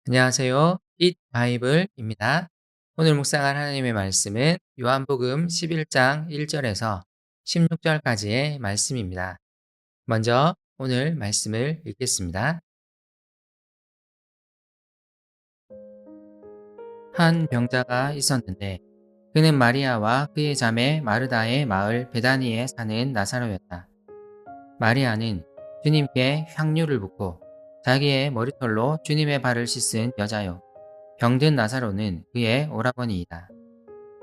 안녕하세요. 잇 바이블입니다. 오늘 묵상할 하나님의 말씀은 요한복음 11장 1절에서 16절까지의 말씀입니다. 먼저 오늘 말씀을 읽겠습니다. 한 병자가 있었는데 그는 마리아와 그의 자매 마르다의 마을 베다니에 사는 나사로였다. 마리아는 주님께 향유를 붓고 자기의 머리털로 주님의 발을 씻은 여자요. 병든 나사로는 그의 오라버니이다.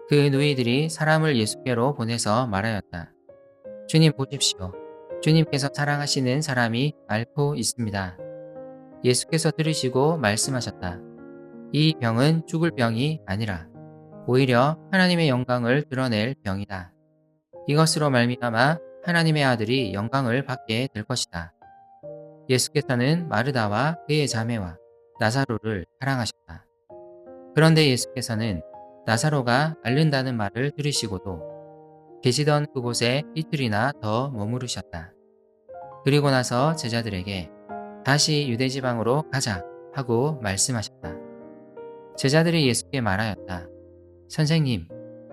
그 누이들이 사람을 예수께로 보내서 말하였다. 주님 보십시오. 주님께서 사랑하시는 사람이 앓고 있습니다. 예수께서 들으시고 말씀하셨다. 이 병은 죽을 병이 아니라 오히려 하나님의 영광을 드러낼 병이다. 이것으로 말미암아 하나님의 아들이 영광을 받게 될 것이다. 예수께서는 마르다와 그의 자매와 나사로를 사랑하셨다. 그런데 예수께서는 나사로가 앓는다는 말을 들으시고도 계시던 그곳에 이틀이나 더 머무르셨다. 그리고 나서 제자들에게 다시 유대 지방으로 가자 하고 말씀하셨다. 제자들이 예수께 말하였다. 선생님,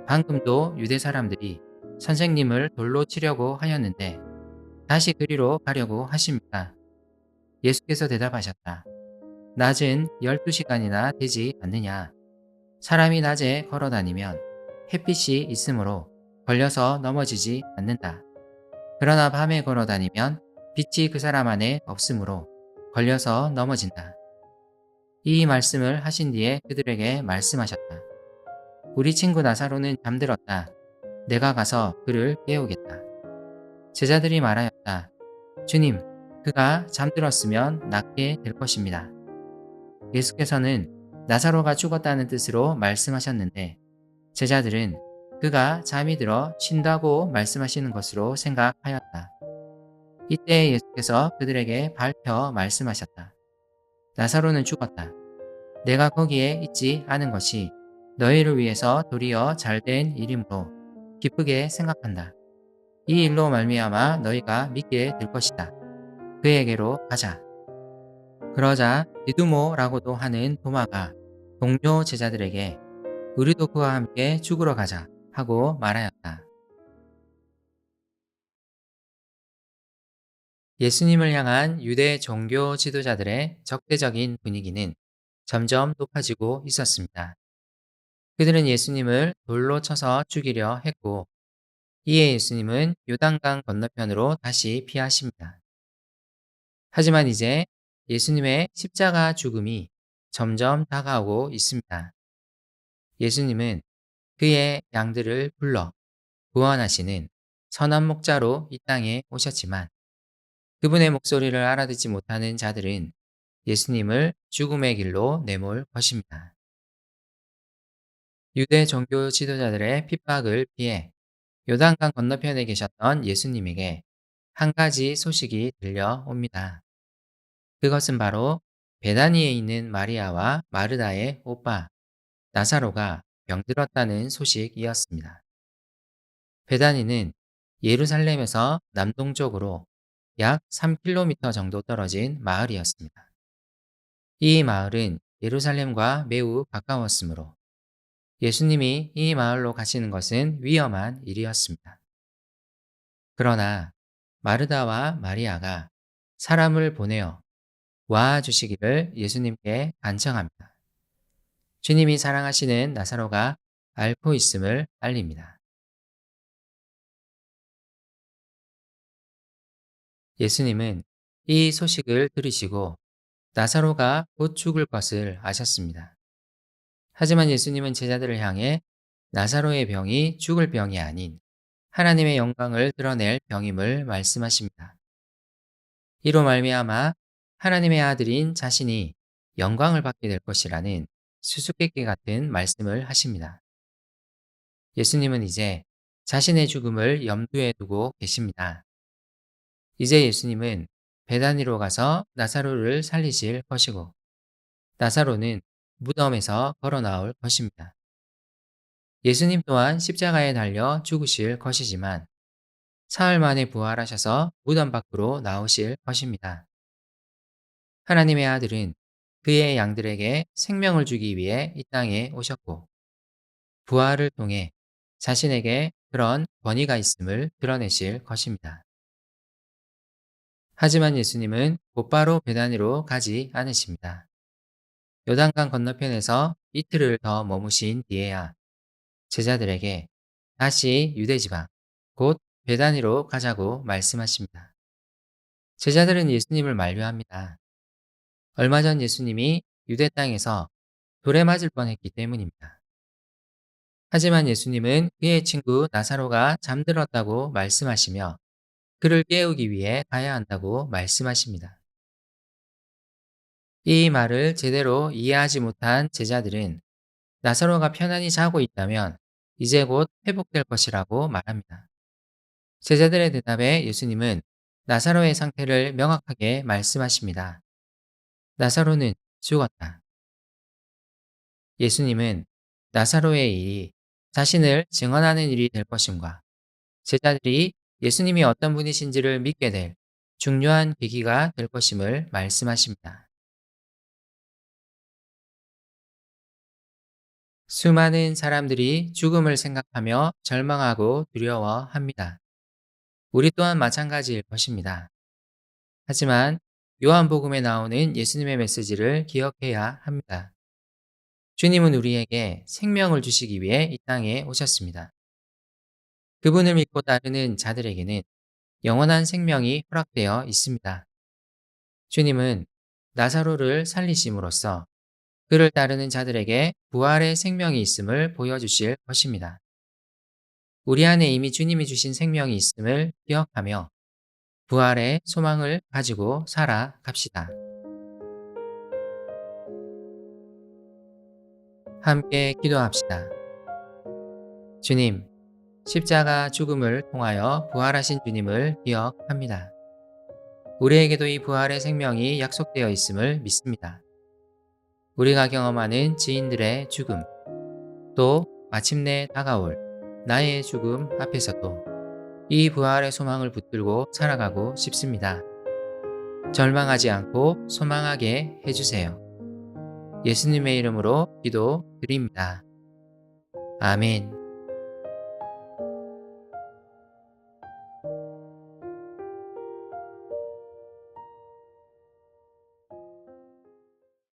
방금도 유대 사람들이 선생님을 돌로 치려고 하였는데 다시 그리로 가려고 하십니까? 예수께서 대답하셨다. 낮은 12시간이나 되지 않느냐? 사람이 낮에 걸어 다니면 햇빛이 있으므로 걸려서 넘어지지 않는다. 그러나 밤에 걸어 다니면 빛이 그 사람 안에 없으므로 걸려서 넘어진다. 이 말씀을 하신 뒤에 그들에게 말씀하셨다. 우리 친구 나사로는 잠들었다. 내가 가서 그를 깨우겠다. 제자들이 말하였다. 주님, 그가 잠들었으면 낫게 될 것입니다. 예수께서는 나사로가 죽었다는 뜻으로 말씀하셨는데 제자들은 그가 잠이 들어 쉰다고 말씀하시는 것으로 생각하였다. 이때 예수께서 그들에게 밝혀 말씀하셨다. 나사로는 죽었다. 내가 거기에 있지 않은 것이 너희를 위해서 도리어 잘된 일이므로 기쁘게 생각한다. 이 일로 말미암아 너희가 믿게 될 것이다. 그에게로 가자. 그러자 디두모라고도 하는 도마가 동료 제자들에게 우리도 그와 함께 죽으러 가자 하고 말하였다. 예수님을 향한 유대 종교 지도자들의 적대적인 분위기는 점점 높아지고 있었습니다. 그들은 예수님을 돌로 쳐서 죽이려 했고, 이에 예수님은 요단강 건너편으로 다시 피하십니다. 하지만 이제 예수님의 십자가 죽음이 점점 다가오고 있습니다. 예수님은 그의 양들을 불러 구원하시는 선한 목자로 이 땅에 오셨지만 그분의 목소리를 알아듣지 못하는 자들은 예수님을 죽음의 길로 내몰 것입니다. 유대 종교 지도자들의 핍박을 피해 요단강 건너편에 계셨던 예수님에게 한 가지 소식이 들려옵니다. 그것은 바로 베다니에 있는 마리아와 마르다의 오빠 나사로가 병들었다는 소식이었습니다. 베다니는 예루살렘에서 남동쪽으로 약 3km 정도 떨어진 마을이었습니다. 이 마을은 예루살렘과 매우 가까웠으므로 예수님이 이 마을로 가시는 것은 위험한 일이었습니다. 그러나 마르다와 마리아가 사람을 보내어 와 주시기를 예수님께 간청합니다. 주님이 사랑하시는 나사로가 앓고 있음을 알립니다. 예수님은 이 소식을 들으시고 나사로가 곧 죽을 것을 아셨습니다. 하지만 예수님은 제자들을 향해 나사로의 병이 죽을 병이 아닌 하나님의 영광을 드러낼 병임을 말씀하십니다. 이로 말미암아 하나님의 아들인 자신이 영광을 받게 될 것이라는 수수께끼 같은 말씀을 하십니다. 예수님은 이제 자신의 죽음을 염두에 두고 계십니다. 이제 예수님은 베다니로 가서 나사로를 살리실 것이고 나사로는 무덤에서 걸어 나올 것입니다. 예수님 또한 십자가에 달려 죽으실 것이지만 사흘 만에 부활하셔서 무덤 밖으로 나오실 것입니다. 하나님의 아들은 그의 양들에게 생명을 주기 위해 이 땅에 오셨고, 부활을 통해 자신에게 그런 권위가 있음을 드러내실 것입니다. 하지만 예수님은 곧바로 베다니로 가지 않으십니다. 요단강 건너편에서 이틀을 더 머무신 뒤에야 제자들에게 다시 유대지방, 곧 베다니로 가자고 말씀하십니다. 제자들은 예수님을 만류합니다. 얼마 전 예수님이 유대 땅에서 돌에 맞을 뻔했기 때문입니다. 하지만 예수님은 그의 친구 나사로가 잠들었다고 말씀하시며 그를 깨우기 위해 가야 한다고 말씀하십니다. 이 말을 제대로 이해하지 못한 제자들은 나사로가 편안히 자고 있다면 이제 곧 회복될 것이라고 말합니다. 제자들의 대답에 예수님은 나사로의 상태를 명확하게 말씀하십니다. 나사로는 죽었다. 예수님은 나사로의 일이 자신을 증언하는 일이 될 것임과 제자들이 예수님이 어떤 분이신지를 믿게 될 중요한 계기가 될 것임을 말씀하십니다. 수많은 사람들이 죽음을 생각하며 절망하고 두려워합니다. 우리 또한 마찬가지일 것입니다. 하지만 요한복음에 나오는 예수님의 메시지를 기억해야 합니다. 주님은 우리에게 생명을 주시기 위해 이 땅에 오셨습니다. 그분을 믿고 따르는 자들에게는 영원한 생명이 허락되어 있습니다. 주님은 나사로를 살리심으로써 그를 따르는 자들에게 부활의 생명이 있음을 보여주실 것입니다. 우리 안에 이미 주님이 주신 생명이 있음을 기억하며 부활의 소망을 가지고 살아갑시다. 함께 기도합시다. 주님, 십자가 죽음을 통하여 부활하신 주님을 기억합니다. 우리에게도 이 부활의 생명이 약속되어 있음을 믿습니다. 우리가 경험하는 지인들의 죽음, 또 마침내 다가올 나의 죽음 앞에서도 이 부활의 소망을 붙들고 살아가고 싶습니다. 절망하지 않고 소망하게 해주세요. 예수님의 이름으로 기도드립니다. 아멘.